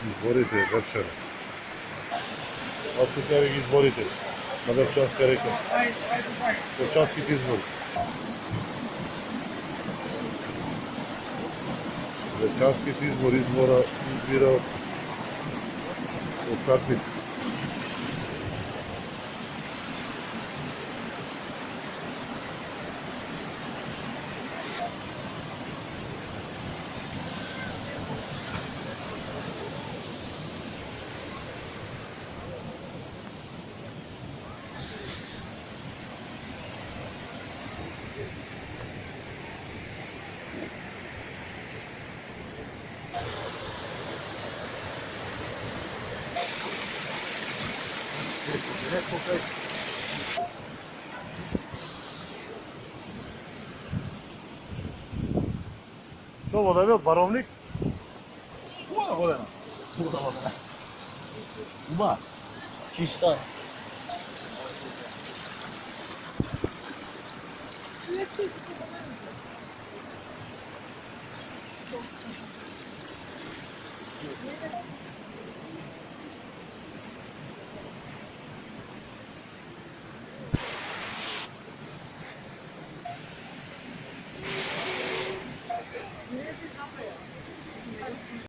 Изборите, Врчани. Оттук ќе ги изборите на Врчанска река. Врчанските избори. Врчанските избори избира од какви. Што вода бил паровник? Хубава водена. Уба. Чиста.